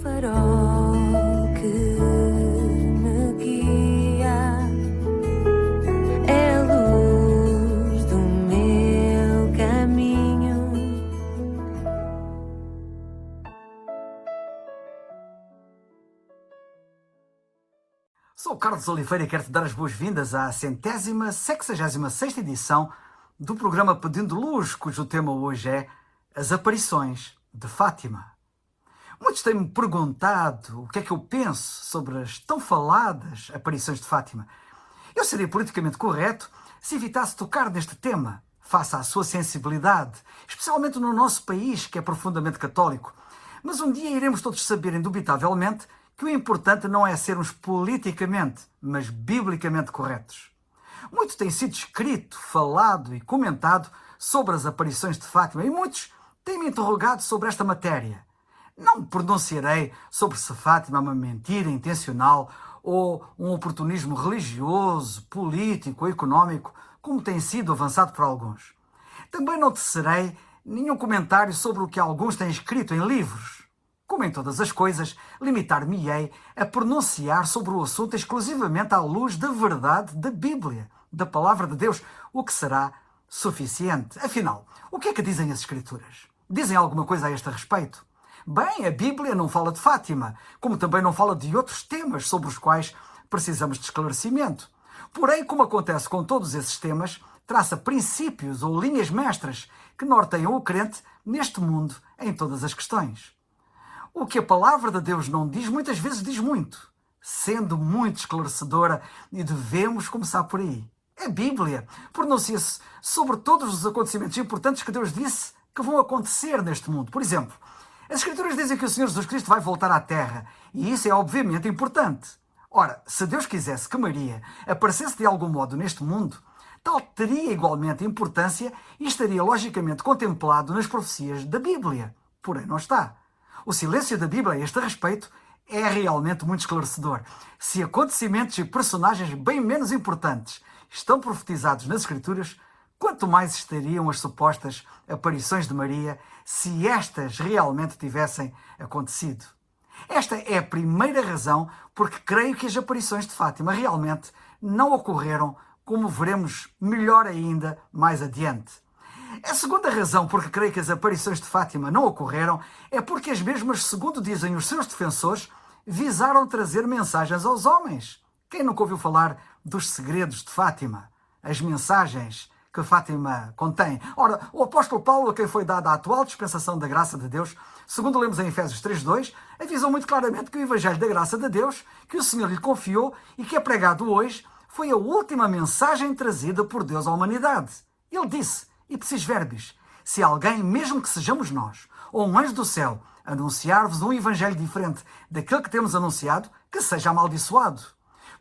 farol que me guia, é a luz do meu caminho. Sou o Carlos Oliveira e quero-te dar as boas-vindas à 166ª edição do programa Pedindo Luz, cujo tema hoje é As Aparições de Fátima. Muitos têm-me perguntado o que é que eu penso sobre as tão faladas aparições de Fátima. Eu seria politicamente correto se evitasse tocar neste tema, face à sua sensibilidade, especialmente no nosso país, que é profundamente católico. Mas um dia iremos todos saber, indubitavelmente, que o importante não é sermos politicamente, mas biblicamente corretos. Muito tem sido escrito, falado e comentado sobre as aparições de Fátima e muitos têm-me interrogado sobre esta matéria. Não me pronunciarei sobre se Fátima é uma mentira intencional ou um oportunismo religioso, político ou económico, como tem sido avançado por alguns. Também não tecerei nenhum comentário sobre o que alguns têm escrito em livros. Como em todas as coisas, limitar-me-ei a pronunciar sobre o assunto exclusivamente à luz da verdade da Bíblia, da Palavra de Deus, o que será suficiente. Afinal, o que é que dizem as Escrituras? Dizem alguma coisa a este respeito? Bem, a Bíblia não fala de Fátima, como também não fala de outros temas sobre os quais precisamos de esclarecimento. Porém, como acontece com todos esses temas, traça princípios ou linhas mestras que norteiam o crente neste mundo em todas as questões. O que a Palavra de Deus não diz, muitas vezes diz muito, sendo muito esclarecedora, e devemos começar por aí. A Bíblia pronuncia-se sobre todos os acontecimentos importantes que Deus disse que vão acontecer neste mundo. Por exemplo, as Escrituras dizem que o Senhor Jesus Cristo vai voltar à Terra, e isso é obviamente importante. Ora, se Deus quisesse que Maria aparecesse de algum modo neste mundo, tal teria igualmente importância e estaria logicamente contemplado nas profecias da Bíblia. Porém, não está. O silêncio da Bíblia a este respeito é realmente muito esclarecedor. Se acontecimentos e personagens bem menos importantes estão profetizados nas Escrituras, quanto mais estariam as supostas aparições de Maria se estas realmente tivessem acontecido. Esta é a primeira razão porque creio que as aparições de Fátima realmente não ocorreram, como veremos melhor ainda mais adiante. A segunda razão porque creio que as aparições de Fátima não ocorreram é porque as mesmas, segundo dizem os seus defensores, visaram trazer mensagens aos homens. Quem nunca ouviu falar dos segredos de Fátima? As mensagens que Fátima contém. Ora, o apóstolo Paulo, a quem foi dada a atual dispensação da graça de Deus, segundo lemos em Efésios 3:2, avisou muito claramente que o Evangelho da graça de Deus, que o Senhor lhe confiou e que é pregado hoje, foi a última mensagem trazida por Deus à humanidade. Ele disse, ipsis verbis, se alguém, mesmo que sejamos nós, ou um anjo do céu, anunciar-vos um evangelho diferente daquele que temos anunciado, que seja amaldiçoado.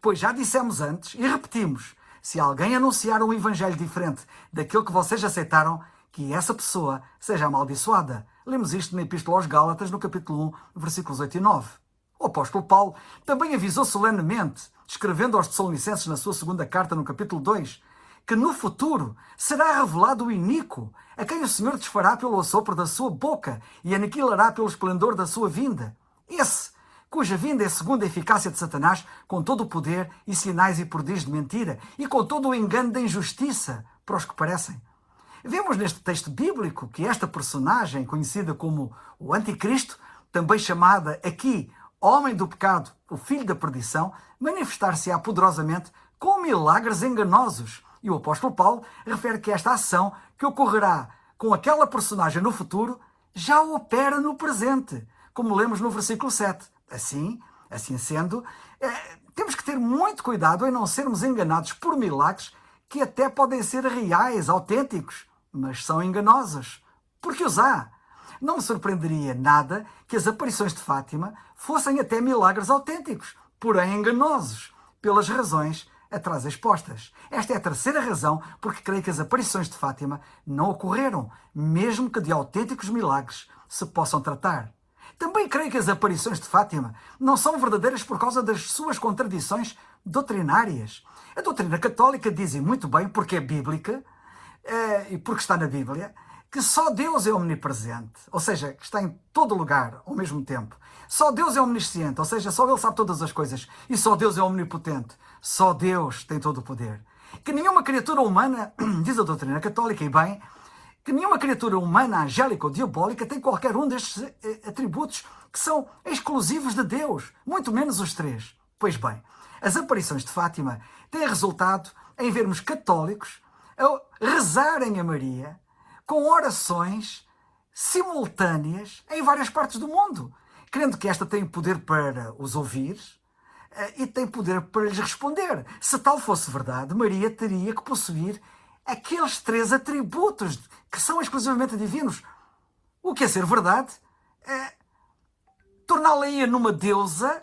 Pois já dissemos antes e repetimos, se alguém anunciar um evangelho diferente daquele que vocês aceitaram, que essa pessoa seja amaldiçoada. Lemos isto na Epístola aos Gálatas, no capítulo 1, versículos 8 e 9. O apóstolo Paulo também avisou solenemente, escrevendo aos Tessalonicenses na sua segunda carta, no capítulo 2, que no futuro será revelado o iníquo, a quem o Senhor desfará pelo assopro da sua boca e aniquilará pelo esplendor da sua vinda. Esse, cuja vinda é segundo a eficácia de Satanás, com todo o poder e sinais e prodígios de mentira, e com todo o engano da injustiça para os que parecem. Vemos neste texto bíblico que esta personagem, conhecida como o Anticristo, também chamada aqui Homem do Pecado, o Filho da Perdição, manifestar-se-á poderosamente com milagres enganosos. E o apóstolo Paulo refere que esta ação que ocorrerá com aquela personagem no futuro já opera no presente, como lemos no versículo 7. Assim sendo, temos que ter muito cuidado em não sermos enganados por milagres que até podem ser reais, autênticos, mas são enganosos. Porque os há. Não me surpreenderia nada que as aparições de Fátima fossem até milagres autênticos, porém enganosos, pelas razões atrás expostas. Esta é a terceira razão porque creio que as aparições de Fátima não ocorreram, mesmo que de autênticos milagres se possam tratar. Também creio que as aparições de Fátima não são verdadeiras por causa das suas contradições doutrinárias. A doutrina católica diz, e muito bem, porque é bíblica, e porque está na Bíblia, que só Deus é omnipresente, ou seja, que está em todo lugar ao mesmo tempo. Só Deus é omnisciente, ou seja, só Ele sabe todas as coisas. E só Deus é omnipotente. Só Deus tem todo o poder. Que nenhuma criatura humana, diz a doutrina católica, e bem, que nenhuma criatura humana, angélica ou diabólica tem qualquer um destes atributos que são exclusivos de Deus, muito menos os três. Pois bem, as aparições de Fátima têm resultado em vermos católicos a rezarem a Maria com orações simultâneas em várias partes do mundo, crendo que esta tem poder para os ouvir e tem poder para lhes responder. Se tal fosse verdade, Maria teria que possuir aqueles três atributos que são exclusivamente divinos. O que é ser verdade? Torná-la-ia numa deusa,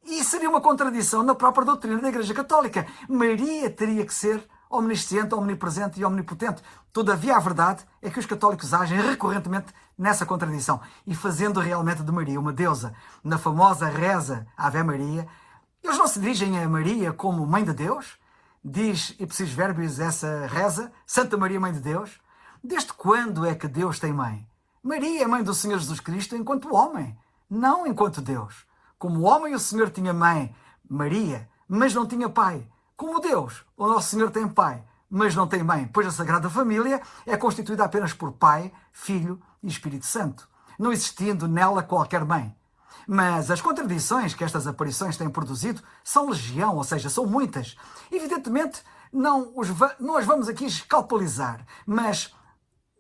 e seria uma contradição na própria doutrina da Igreja Católica. Maria teria que ser omnisciente, omnipresente e omnipotente. Todavia, a verdade é que os católicos agem recorrentemente nessa contradição e fazendo realmente de Maria uma deusa. Na famosa reza Ave Maria, eles não se dirigem a Maria como Mãe de Deus? Diz ipsis verbis essa reza, Santa Maria, Mãe de Deus. Desde quando é que Deus tem mãe? Maria é mãe do Senhor Jesus Cristo enquanto homem, não enquanto Deus. Como homem, o Senhor tinha mãe, Maria, mas não tinha pai. Como Deus, o nosso Senhor tem pai, mas não tem mãe, pois a Sagrada Família é constituída apenas por Pai, Filho e Espírito Santo, não existindo nela qualquer mãe. Mas as contradições que estas aparições têm produzido são legião, ou seja, são muitas. Evidentemente, não as vamos aqui escalpelizar, mas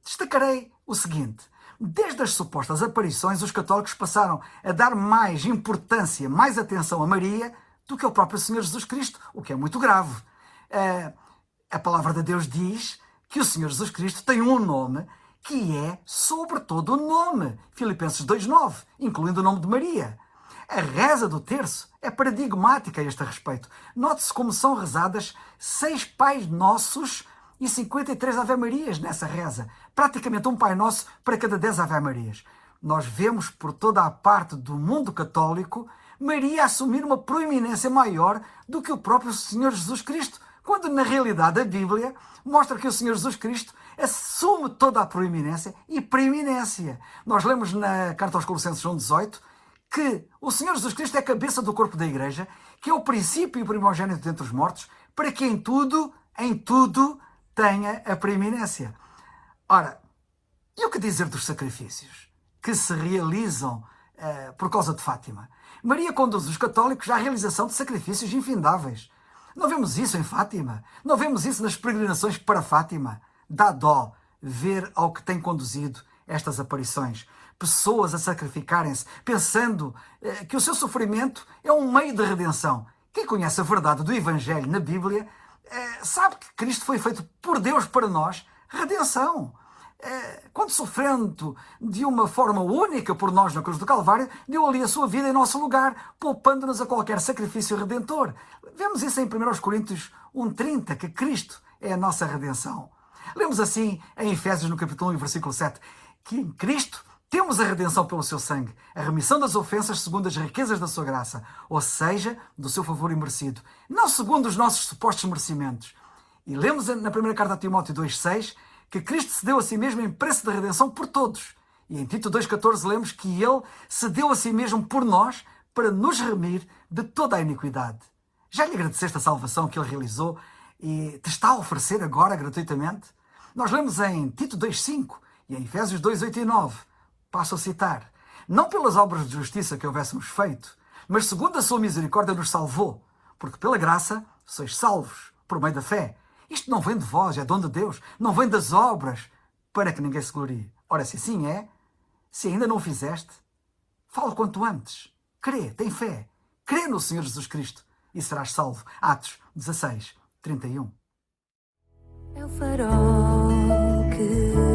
destacarei o seguinte. Desde as supostas aparições, os católicos passaram a dar mais importância, mais atenção a Maria do que ao próprio Senhor Jesus Cristo, o que é muito grave. A palavra de Deus diz que o Senhor Jesus Cristo tem um nome que é sobre todo o nome. Filipenses 2,9, incluindo o nome de Maria. A reza do terço é paradigmática a este respeito. Note-se como são rezadas 6 Pais Nossos e 53 Ave-Marias nessa reza. Praticamente um Pai Nosso para cada 10 Ave-Marias. Nós vemos por toda a parte do mundo católico Maria assumir uma proeminência maior do que o próprio Senhor Jesus Cristo, quando na realidade a Bíblia mostra que o Senhor Jesus Cristo assume toda a proeminência e preeminência. Nós lemos na Carta aos Colossenses 1,18 que o Senhor Jesus Cristo é a cabeça do corpo da Igreja, que é o princípio e o primogênito dentre os mortos, para que em tudo tenha a preeminência. Ora, e o que dizer dos sacrifícios que se realizam por causa de Fátima? Maria conduz os católicos à realização de sacrifícios infindáveis. Não vemos isso em Fátima? Não vemos isso nas peregrinações para Fátima? Dá dó ver ao que tem conduzido estas aparições. Pessoas a sacrificarem-se, pensando que o seu sofrimento é um meio de redenção. Quem conhece a verdade do Evangelho na Bíblia sabe que Cristo foi feito por Deus para nós, redenção. Quando sofrendo de uma forma única por nós na cruz do Calvário, deu ali a sua vida em nosso lugar, poupando-nos a qualquer sacrifício redentor. Vemos isso em 1 Coríntios 1,30, que Cristo é a nossa redenção. Lemos assim em Efésios, no capítulo 1, versículo 7, que em Cristo temos a redenção pelo seu sangue, a remissão das ofensas segundo as riquezas da sua graça, ou seja, do seu favor imerecido, não segundo os nossos supostos merecimentos. E lemos na primeira carta a Timóteo 2,6 que Cristo se deu a si mesmo em preço de redenção por todos. E em Tito 2,14 lemos que Ele se deu a si mesmo por nós para nos remir de toda a iniquidade. Já lhe agradeceste a salvação que Ele realizou e te está a oferecer agora gratuitamente? Nós lemos em Tito 2,5 e em Efésios 2,8 e 9. Passo a citar. Não pelas obras de justiça que houvéssemos feito, mas segundo a sua misericórdia nos salvou, porque pela graça sois salvos, por meio da fé. Isto não vem de vós, é dom de Deus, não vem das obras, para que ninguém se glorie. Ora, se assim é, se ainda não o fizeste, fala quanto antes. Crê, tem fé. Crê no Senhor Jesus Cristo e serás salvo. Atos 16, 31. É o farol que